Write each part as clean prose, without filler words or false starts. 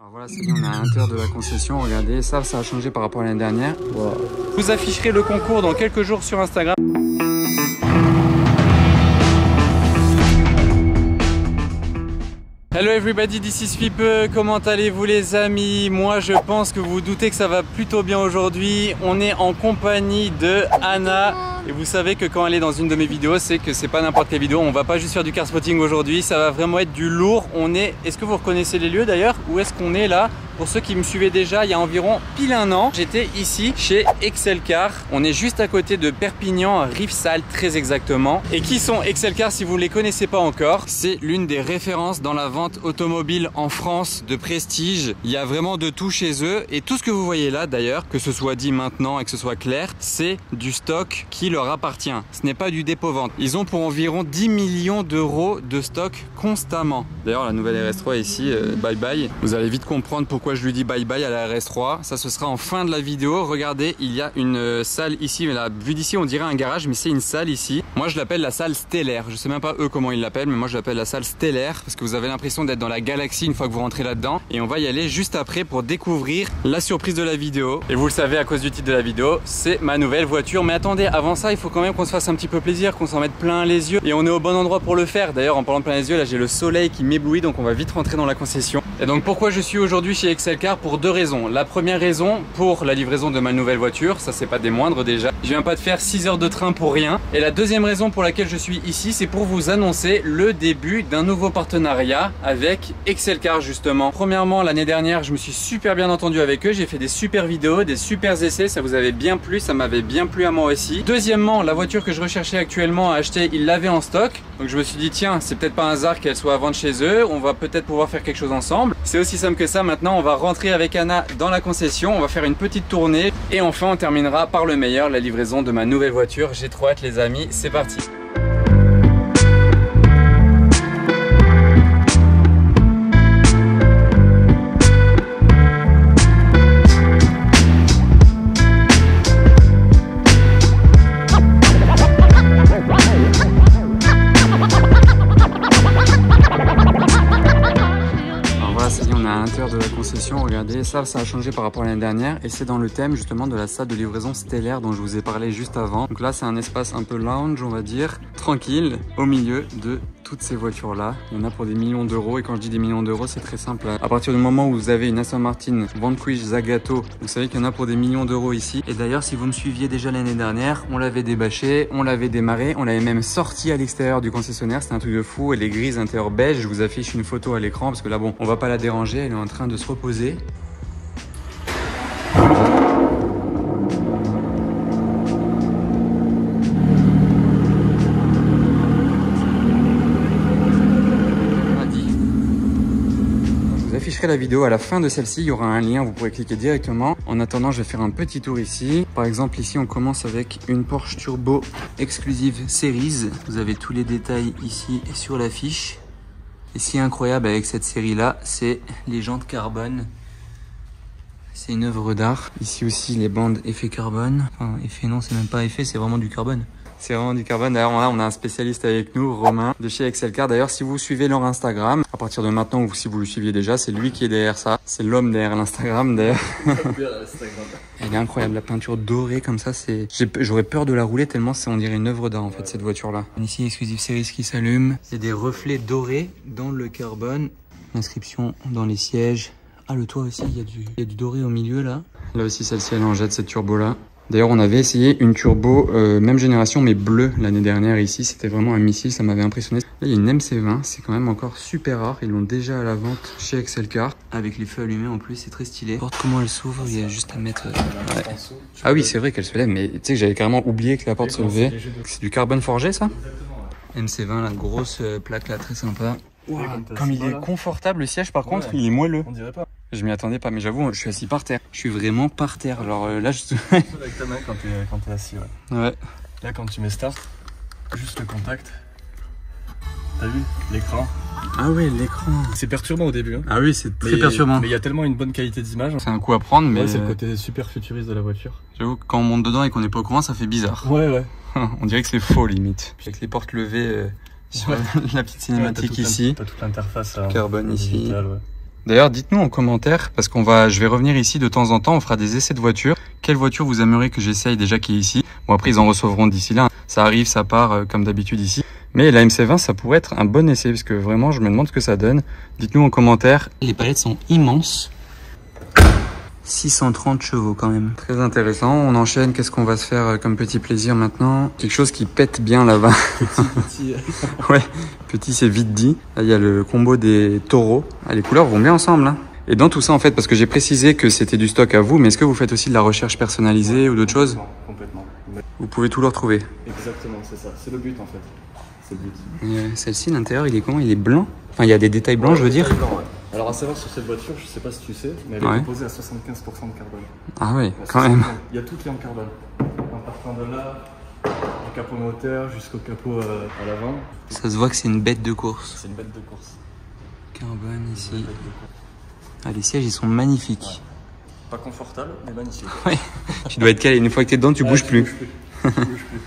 Alors voilà, c'est bien, on est à l'intérieur de la concession. Regardez, ça a changé par rapport à l'année dernière. Wow. Je vous afficherai le concours dans quelques jours sur Instagram. Hello everybody, this is Fipe. Comment allez-vous les amis? Moi je pense que vous vous doutez que ça va plutôt bien aujourd'hui. On est en compagnie de Anna. Et vous savez que quand elle est dans une de mes vidéos, c'est que c'est pas n'importe quelle vidéo. On va pas juste faire du car spotting aujourd'hui, ça va vraiment être du lourd. Est-ce que vous reconnaissez les lieux d'ailleurs? Où est-ce qu'on est là? Pour ceux qui me suivaient déjà, il y a environ pile un an, j'étais ici chez Excelcar. On est juste à côté de Perpignan, Rivesaltes très exactement. Et qui sont Excelcar si vous ne les connaissez pas encore? C'est l'une des références dans la vente automobile en France de prestige. Il y a vraiment de tout chez eux. Et tout ce que vous voyez là d'ailleurs, que ce soit dit maintenant et que ce soit clair, c'est du stock qui leur appartient. Ce n'est pas du dépôt-vente. Ils ont pour environ 10 millions d'euros de stock constamment. D'ailleurs la nouvelle RS3 ici, bye bye. Vous allez vite comprendre pourquoi je lui dis bye bye à la RS3. Ça ce sera en fin de la vidéo. Regardez, il y a une salle ici, mais là vu d'ici on dirait un garage, mais c'est une salle ici. Moi je l'appelle la salle stellaire. Je sais même pas eux comment ils l'appellent, mais moi je l'appelle la salle stellaire parce que vous avez l'impression d'être dans la galaxie une fois que vous rentrez là-dedans. Et on va y aller juste après pour découvrir la surprise de la vidéo. Et vous le savez à cause du titre de la vidéo, c'est ma nouvelle voiture. Mais attendez, avant ça, il faut quand même qu'on se fasse un petit peu plaisir, qu'on s'en mette plein les yeux. Et on est au bon endroit pour le faire. D'ailleurs, en parlant de plein les yeux, là j'ai le soleil qui m'éblouit, donc on va vite rentrer dans la concession. Et donc pourquoi je suis aujourd'hui chez Excelcar? Pour deux raisons. La première raison, pour la livraison de ma nouvelle voiture, ça c'est pas des moindres déjà. Je viens pas de faire 6 heures de train pour rien. Et la deuxième raison pour laquelle je suis ici, c'est pour vous annoncer le début d'un nouveau partenariat avec Excelcar justement. Premièrement, l'année dernière, je me suis super bien entendu avec eux. J'ai fait des super vidéos, des super essais. Ça vous avait bien plu, ça m'avait bien plu à moi aussi. Deuxièmement, la voiture que je recherchais actuellement à acheter, ils l'avaient en stock. Donc je me suis dit, tiens, c'est peut-être pas un hasard qu'elle soit à vendre chez eux. On va peut-être pouvoir faire quelque chose ensemble. C'est aussi simple que ça. Maintenant, on va rentrer avec Anna dans la concession. On va faire une petite tournée. Et enfin, on terminera par le meilleur, la livraison de ma nouvelle voiture. J'ai trop hâte les amis. C'est parti. De la concession, regardez, ça a changé par rapport à l'année dernière et c'est dans le thème justement de la salle de livraison stellaire dont je vous ai parlé juste avant. Donc là c'est un espace un peu lounge, on va dire, tranquille, au milieu de toutes ces voitures là. Il y en a pour des millions d'euros et quand je dis des millions d'euros c'est très simple. À partir du moment où vous avez une Aston Martin Vanquish Zagato, vous savez qu'il y en a pour des millions d'euros ici. Et d'ailleurs si vous me suiviez déjà l'année dernière, on l'avait débâché, on l'avait démarré, on l'avait même sorti à l'extérieur du concessionnaire, c'était un truc de fou. Elle est grise intérieur beige, je vous affiche une photo à l'écran parce que là bon, on va pas la déranger, elle est en train de se reposer. Je ferai la vidéo à la fin de celle-ci, il y aura un lien, vous pourrez cliquer directement. En attendant, je vais faire un petit tour ici. Par exemple, ici, on commence avec une Porsche Turbo Exclusive Series. Vous avez tous les détails ici et sur l'affiche. Et ce qui est incroyable avec cette série-là, c'est les jantes carbone. C'est une œuvre d'art. Ici aussi, les bandes effet carbone. Enfin, effet non, c'est même pas effet, c'est vraiment du carbone. C'est vraiment du carbone. D'ailleurs, là, on a un spécialiste avec nous, Romain, de chez Excelcar. D'ailleurs, si vous suivez leur Instagram, à partir de maintenant, ou si vous le suiviez déjà, c'est lui qui est derrière ça. C'est l'homme derrière l'Instagram, d'ailleurs. Elle est incroyable, la peinture dorée comme ça, j'aurais peur de la rouler tellement on dirait une œuvre d'art, en fait, cette voiture-là. Ici, Exclusive Series qui s'allume. Il y a des reflets dorés dans le carbone. Inscription dans les sièges. Ah, le toit aussi, il y a du doré au milieu, là. Là aussi, celle-ci, elle en jette, cette turbo-là. D'ailleurs, on avait essayé une turbo même génération mais bleue l'année dernière ici. C'était vraiment un missile, ça m'avait impressionné. Là, il y a une MC20, c'est quand même encore super rare. Ils l'ont déjà à la vente chez Excelcar. Avec les feux allumés en plus, c'est très stylé. La porte, comment elle s'ouvre, il y a juste à mettre... Ouais. Ah oui, c'est vrai qu'elle se lève, mais tu sais que j'avais carrément oublié que la porte se levait. C'est du carbone forgé, ça? MC20, la grosse plaque là, très sympa. Wow, comme il est confortable, le siège par contre, il est moelleux. On dirait pas. Je m'y attendais pas, mais j'avoue, je suis assis par terre. Je suis vraiment par terre. Alors là, je... avec ta main quand t'es assis, ouais. Ouais. Là, quand tu mets start, juste le contact. T'as vu l'écran? Ah ouais, l'écran. C'est perturbant au début. Hein. Ah oui, c'est très perturbant. Mais il y a tellement une bonne qualité d'image. C'est un coup à prendre, mais... Ouais, c'est le côté super futuriste de la voiture. J'avoue que quand on monte dedans et qu'on n'est pas au courant, ça fait bizarre. Ouais, ouais. On dirait que c'est faux, limite. Puis avec les portes levées... sur la petite cinématique ici. T'as toute l'interface carbone ici. Digital, ouais. D'ailleurs, dites-nous en commentaire, parce je vais revenir ici de temps en temps, on fera des essais de voitures. Quelle voiture vous aimeriez que j'essaye déjà qui est ici? Bon, après, ils en recevront d'ici là. Ça arrive, ça part comme d'habitude ici. Mais la MC20, ça pourrait être un bon essai, parce que vraiment, je me demande ce que ça donne. Dites-nous en commentaire. Les palettes sont immenses. 630 chevaux quand même. Très intéressant. On enchaîne. Qu'est-ce qu'on va se faire comme petit plaisir maintenant? Quelque chose qui pète bien là-bas. Petit. Ouais, petit c'est vite dit. Là, il y a le combo des taureaux. Ah, les couleurs vont bien ensemble. Hein. Et dans tout ça, en fait, parce que j'ai précisé que c'était du stock à vous, mais est-ce que vous faites aussi de la recherche personnalisée ou d'autres choses? Complètement. Vous pouvez tout le retrouver. Exactement, c'est ça. C'est le but en fait. C'est le but. Celle-ci, l'intérieur, il est comment? Il est blanc? Enfin, il y a des détails blancs, je veux dire. Blanc, ouais. Alors à savoir sur cette voiture, je sais pas si tu sais, mais elle est composée à 75% de carbone. Ah ouais, quand même. Il y a tout qui est en carbone. En partant de là, du capot moteur jusqu'au capot à l'avant. Ça se voit que c'est une bête de course. C'est une bête de course. Carbone ici. Ah, les sièges, ils sont magnifiques. Ouais. Pas confortable, mais magnifique. Ouais. Tu dois être calé. Une fois que t'es dedans, tu bouges plus. Tu bouges plus.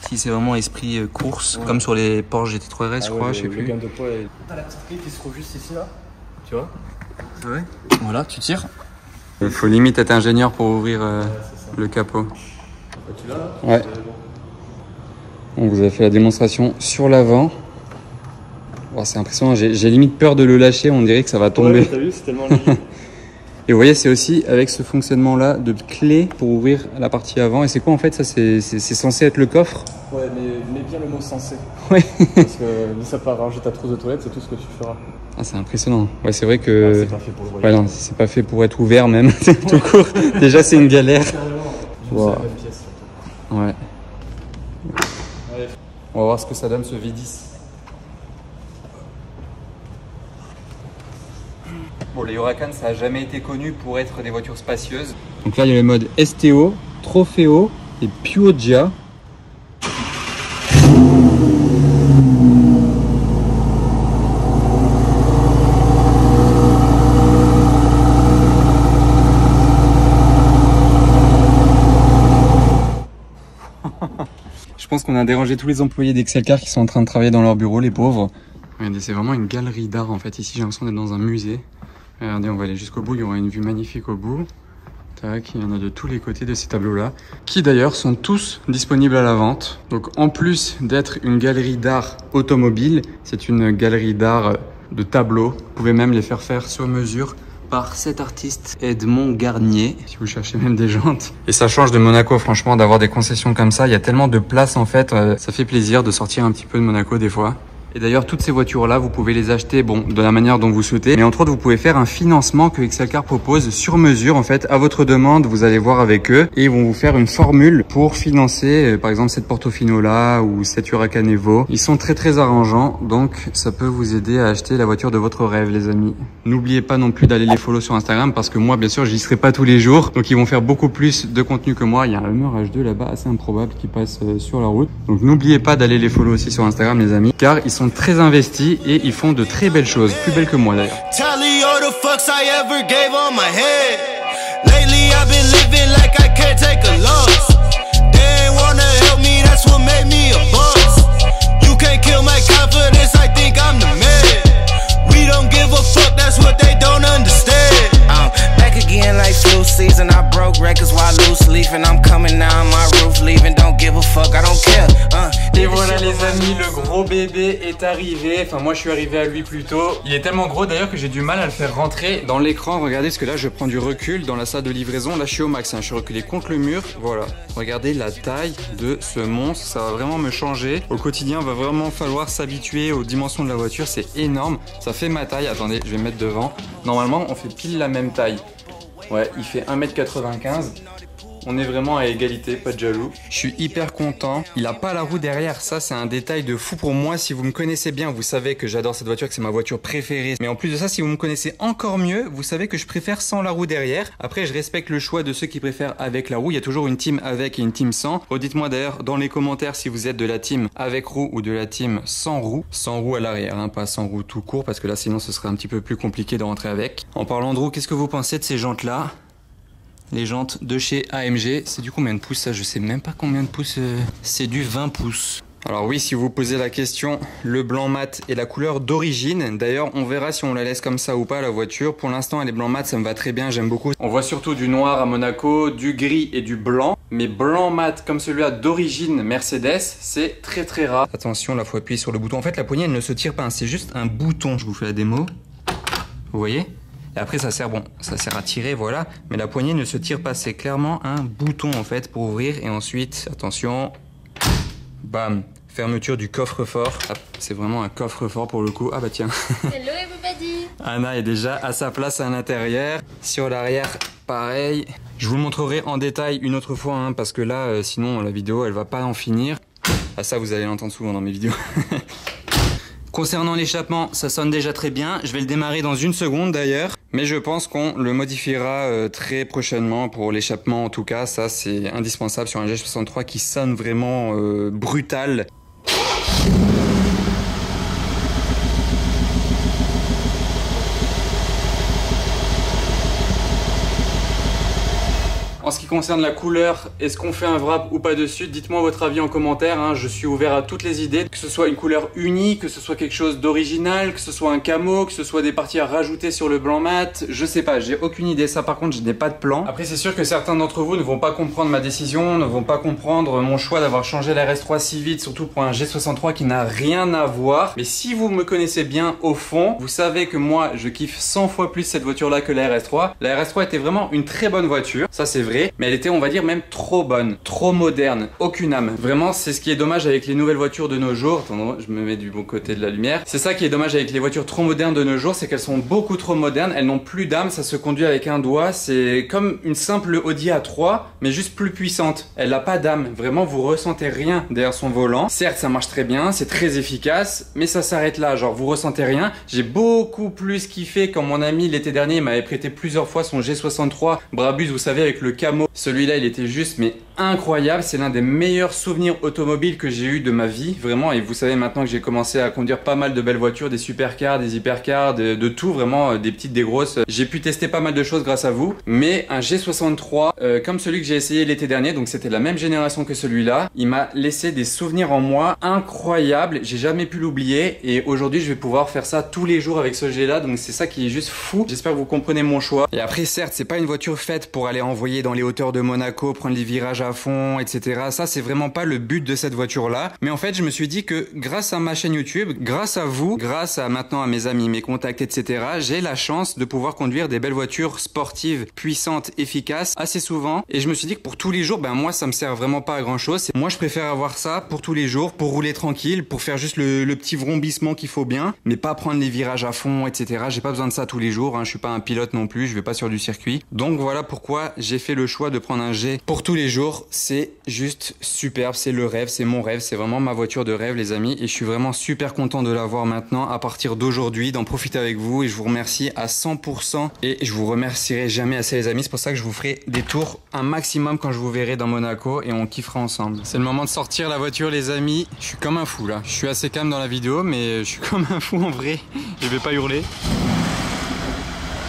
Si c'est vraiment esprit course, comme sur les Porsche GT3 RS, je crois, je sais plus. Le gain de poids est... T'as la petite clé qui se trouve juste ici, là. Tu vois? Ouais. Voilà, tu tires. Il faut limite être ingénieur pour ouvrir le capot. Tu l'as là? Ouais. On vous a fait la démonstration sur l'avant. Oh, c'est impressionnant, j'ai limite peur de le lâcher, on dirait que ça va tomber. Ouais, t'as vu, c'est tellement léger. Et vous voyez, c'est aussi avec ce fonctionnement-là de clé pour ouvrir la partie avant. Et c'est quoi en fait ça? C'est censé être le coffre? Ouais, mais mets bien le mot censé. Ouais. Parce que si ça peut arranger ta trousse de toilette, c'est tout ce que tu feras. Ah, c'est impressionnant. Ouais, c'est vrai que... c'est pas fait pour le voyage. Ouais, non, c'est pas fait pour être ouvert même, tout court. Déjà, c'est une galère. Wow. C'est la même pièce. Ouais. Allez. On va voir ce que ça donne ce V10. Bon, les Huracan, ça n'a jamais été connu pour être des voitures spacieuses. Donc là, il y a le mode STO, Trofeo et Pioggia. Je pense qu'on a dérangé tous les employés d'Excelcar qui sont en train de travailler dans leur bureau, les pauvres. Regardez, c'est vraiment une galerie d'art en fait. Ici, j'ai l'impression d'être dans un musée. Regardez, on va aller jusqu'au bout. Il y aura une vue magnifique au bout. Tac, il y en a de tous les côtés de ces tableaux-là, qui d'ailleurs sont tous disponibles à la vente. Donc en plus d'être une galerie d'art automobile, c'est une galerie d'art de tableaux. Vous pouvez même les faire sur mesure par cet artiste Edmond Garnier, si vous cherchez même des jantes. Et ça change de Monaco, franchement, d'avoir des concessions comme ça. Il y a tellement de place en fait, ça fait plaisir de sortir un petit peu de Monaco des fois. Et d'ailleurs, toutes ces voitures-là, vous pouvez les acheter de la manière dont vous souhaitez. Mais entre autres, vous pouvez faire un financement que Excelcar propose sur mesure. En fait, à votre demande, vous allez voir avec eux et ils vont vous faire une formule pour financer, par exemple, cette Portofino-là ou cette Huracan Evo. Ils sont très arrangeants, donc ça peut vous aider à acheter la voiture de votre rêve, les amis. N'oubliez pas non plus d'aller les follow sur Instagram parce que moi, bien sûr, j'y serai pas tous les jours. Donc, ils vont faire beaucoup plus de contenu que moi. Il y a un Hummer H2 là-bas, assez improbable, qui passe sur la route. Donc, n'oubliez pas d'aller les follow aussi sur Instagram, les amis, car ils sont très investis et ils font de très belles choses, plus belles que moi d'ailleurs. Et voilà les amis, le gros bébé est arrivé. Enfin moi je suis arrivé à lui plus tôt. Il est tellement gros d'ailleurs que j'ai du mal à le faire rentrer dans l'écran. Regardez, parce que là je prends du recul dans la salle de livraison. Là je suis au max, hein. Je suis reculé contre le mur. Voilà, regardez la taille de ce monstre. Ça va vraiment me changer. Au quotidien, il va vraiment falloir s'habituer aux dimensions de la voiture. C'est énorme, ça fait ma taille. Attendez, je vais mettre devant. Normalement on fait pile la même taille. Ouais, il fait 1m95. On est vraiment à égalité, pas de jaloux. Je suis hyper content. Il a pas la roue derrière, ça c'est un détail de fou pour moi. Si vous me connaissez bien, vous savez que j'adore cette voiture, que c'est ma voiture préférée. Mais en plus de ça, si vous me connaissez encore mieux, vous savez que je préfère sans la roue derrière. Après, je respecte le choix de ceux qui préfèrent avec la roue. Il y a toujours une team avec et une team sans. Redites-moi d'ailleurs dans les commentaires si vous êtes de la team avec roue ou de la team sans roue. Sans roue à l'arrière, hein, pas sans roue tout court, parce que là sinon ce serait un petit peu plus compliqué de rentrer avec. En parlant de roue, qu'est-ce que vous pensez de ces jantes-là ? Les jantes de chez AMG, c'est du combien de pouces ça? Je sais même pas combien de pouces. C'est du 20 pouces. Alors oui, si vous vous posez la question, le blanc mat est la couleur d'origine. D'ailleurs, on verra si on la laisse comme ça ou pas la voiture. Pour l'instant, elle est blanc mat, ça me va très bien, j'aime beaucoup. On voit surtout du noir à Monaco, du gris et du blanc. Mais blanc mat comme celui-là d'origine Mercedes, c'est très très rare. Attention, là, faut appuyer sur le bouton. En fait, la poignée, elle ne se tire pas, hein, c'est juste un bouton. Je vous fais la démo. Vous voyez ? Et après, ça sert, bon, ça sert à tirer, voilà. Mais la poignée ne se tire pas, c'est clairement un bouton en fait pour ouvrir. Et ensuite, attention, bam, fermeture du coffre-fort. C'est vraiment un coffre-fort pour le coup. Ah bah tiens. Hello everybody. Anna est déjà à sa place à l'intérieur. Sur l'arrière, pareil. Je vous le montrerai en détail une autre fois, hein, parce que là, sinon la vidéo, elle va pas en finir. Ah ça, vous allez l'entendre souvent dans mes vidéos. Concernant l'échappement, ça sonne déjà très bien. Je vais le démarrer dans une seconde d'ailleurs. Mais je pense qu'on le modifiera très prochainement pour l'échappement. En tout cas, ça c'est indispensable sur un G63 qui sonne vraiment brutal. En ce qui concerne la couleur, est-ce qu'on fait un wrap ou pas dessus? Dites-moi votre avis en commentaire, hein. Je suis ouvert à toutes les idées, que ce soit une couleur unie, que ce soit quelque chose d'original, que ce soit un camo, que ce soit des parties à rajouter sur le blanc mat, je sais pas, j'ai aucune idée, ça par contre je n'ai pas de plan. Après c'est sûr que certains d'entre vous ne vont pas comprendre ma décision, ne vont pas comprendre mon choix d'avoir changé la RS3 si vite, surtout pour un G63 qui n'a rien à voir. Mais si vous me connaissez bien au fond, vous savez que moi je kiffe 100 fois plus cette voiture là que la RS3. La RS3 était vraiment une très bonne voiture, ça c'est vrai. Mais elle était, on va dire, même trop bonne, trop moderne, aucune âme. Vraiment, c'est ce qui est dommage avec les nouvelles voitures de nos jours. Attends, je me mets du bon côté de la lumière. C'est ça qui est dommage avec les voitures trop modernes de nos jours, c'est qu'elles sont beaucoup trop modernes. Elles n'ont plus d'âme, ça se conduit avec un doigt. C'est comme une simple Audi A3, mais juste plus puissante. Elle n'a pas d'âme. Vraiment, vous ressentez rien derrière son volant. Certes, ça marche très bien, c'est très efficace, mais ça s'arrête là. Genre, vous ressentez rien. J'ai beaucoup plus kiffé quand mon ami l'été dernier m'avait prêté plusieurs fois son G63 Brabus, vous savez, avec le camo. Celui-là, il était juste mais incroyable. C'est l'un des meilleurs souvenirs automobiles que j'ai eu de ma vie, vraiment. Et vous savez maintenant que j'ai commencé à conduire pas mal de belles voitures, des supercars, des hypercars, de tout, vraiment, des petites, des grosses. J'ai pu tester pas mal de choses grâce à vous. Mais un G63, comme celui que j'ai essayé l'été dernier, donc c'était la même génération que celui-là, il m'a laissé des souvenirs en moi incroyables. J'ai jamais pu l'oublier. Et aujourd'hui, je vais pouvoir faire ça tous les jours avec ce G-là. Donc c'est ça qui est juste fou. J'espère que vous comprenez mon choix. Et après, certes, c'est pas une voiture faite pour aller envoyer dans les hauteurs de Monaco, prendre les virages à fond, etc. Ça, c'est vraiment pas le but de cette voiture-là. Mais en fait, je me suis dit que grâce à ma chaîne YouTube, grâce à vous, grâce à maintenant à mes amis, mes contacts, etc., j'ai la chance de pouvoir conduire des belles voitures sportives, puissantes, efficaces, assez souvent. Et je me suis dit que pour tous les jours, ben moi, ça me sert vraiment pas à grand-chose. Moi, je préfère avoir ça pour tous les jours, pour rouler tranquille, pour faire juste le petit vrombissement qu'il faut bien, mais pas prendre les virages à fond, etc. J'ai pas besoin de ça tous les jours, hein. Je suis pas un pilote non plus, je vais pas sur du circuit. Donc voilà pourquoi j'ai fait le choix de prendre un G pour tous les jours. C'est juste superbe, c'est le rêve, c'est mon rêve, c'est vraiment ma voiture de rêve les amis, et je suis vraiment super content de l'avoir maintenant à partir d'aujourd'hui, d'en profiter avec vous, et je vous remercie à 100% et je vous remercierai jamais assez les amis. C'est pour ça que je vous ferai des tours un maximum quand je vous verrai dans Monaco et on kiffera ensemble. C'est le moment de sortir la voiture les amis. Je suis comme un fou là, je suis assez calme dans la vidéo mais je suis comme un fou en vrai, je vais pas hurler.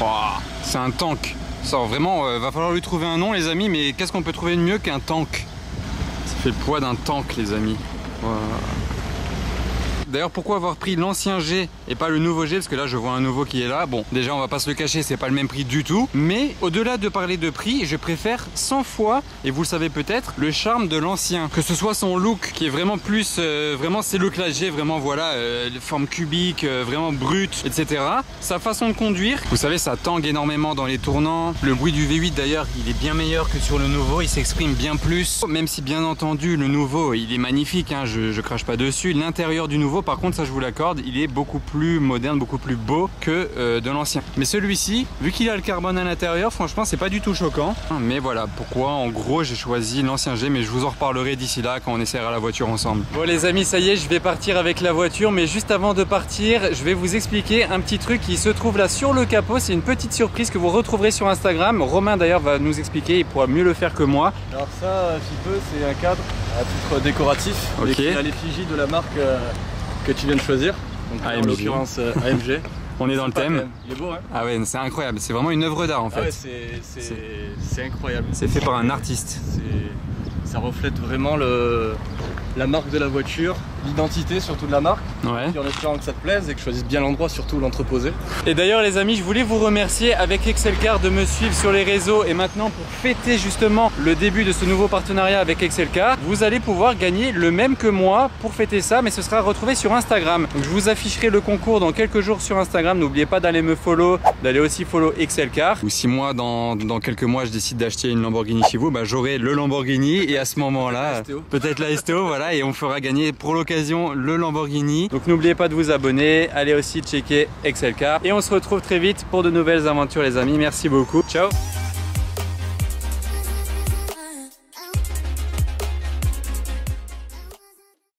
Oh, c'est un tank. Ça, vraiment, va falloir lui trouver un nom les amis, mais qu'est-ce qu'on peut trouver de mieux qu'un tank? Ça fait le poids d'un tank les amis. Voilà. D'ailleurs, pourquoi avoir pris l'ancien G et pas le nouveau G? Parce que là, je vois un nouveau qui est là. Bon, déjà, on va pas se le cacher, c'est pas le même prix du tout. Mais au-delà de parler de prix, je préfère 100 fois, et vous le savez peut-être, le charme de l'ancien. Que ce soit son look, qui est vraiment plus... vraiment, c'est le classe G, vraiment, voilà, forme cubique, vraiment brute, etc. Sa façon de conduire, vous savez, ça tangue énormément dans les tournants. Le bruit du V8, d'ailleurs, il est bien meilleur que sur le nouveau. Il s'exprime bien plus. Même si, bien entendu, le nouveau, il est magnifique, hein, je crache pas dessus. L'intérieur du nouveau, par contre, ça je vous l'accorde, il est beaucoup plus moderne, beaucoup plus beau que de l'ancien. Mais celui-ci, vu qu'il a le carbone à l'intérieur, franchement c'est pas du tout choquant. Mais voilà pourquoi en gros j'ai choisi l'ancien G, mais je vous en reparlerai d'ici là quand on essaiera la voiture ensemble. Bon les amis, ça y est, je vais partir avec la voiture, mais juste avant de partir, je vais vous expliquer un petit truc qui se trouve là sur le capot. C'est une petite surprise que vous retrouverez sur Instagram. Romain d'ailleurs va nous expliquer, il pourra mieux le faire que moi. Alors ça, un peu, c'est un cadre à titre décoratif, okay. Qui a l'effigie de la marque que tu viens de choisir, donc en l'occurrence AMG. On est dans le thème. Il est beau, hein? Ah ouais, c'est incroyable, c'est vraiment une œuvre d'art en fait. Ah ouais, c'est incroyable. C'est fait par un artiste. Ça reflète vraiment la marque de la voiture, l'identité surtout de la marque. Ouais. Et en espérant que ça te plaise et que je choisisse bien l'endroit, surtout l'entreposer. Et d'ailleurs les amis, je voulais vous remercier avec Excelcar de me suivre sur les réseaux. Et maintenant, pour fêter justement le début de ce nouveau partenariat avec Excelcar, vous allez pouvoir gagner le même que moi pour fêter ça, mais ce sera retrouvé sur Instagram. Donc je vous afficherai le concours dans quelques jours sur Instagram. N'oubliez pas d'aller me follow, d'aller aussi follow Excelcar. Ou si moi dans quelques mois je décide d'acheter une Lamborghini chez vous, bah, j'aurai le Lamborghini et à ce moment-là peut-être la STO, voilà, et on fera gagner pour l'occasion le Lamborghini. Donc n'oubliez pas de vous abonner, allez aussi checker Excelcar et on se retrouve très vite pour de nouvelles aventures les amis. Merci beaucoup, ciao.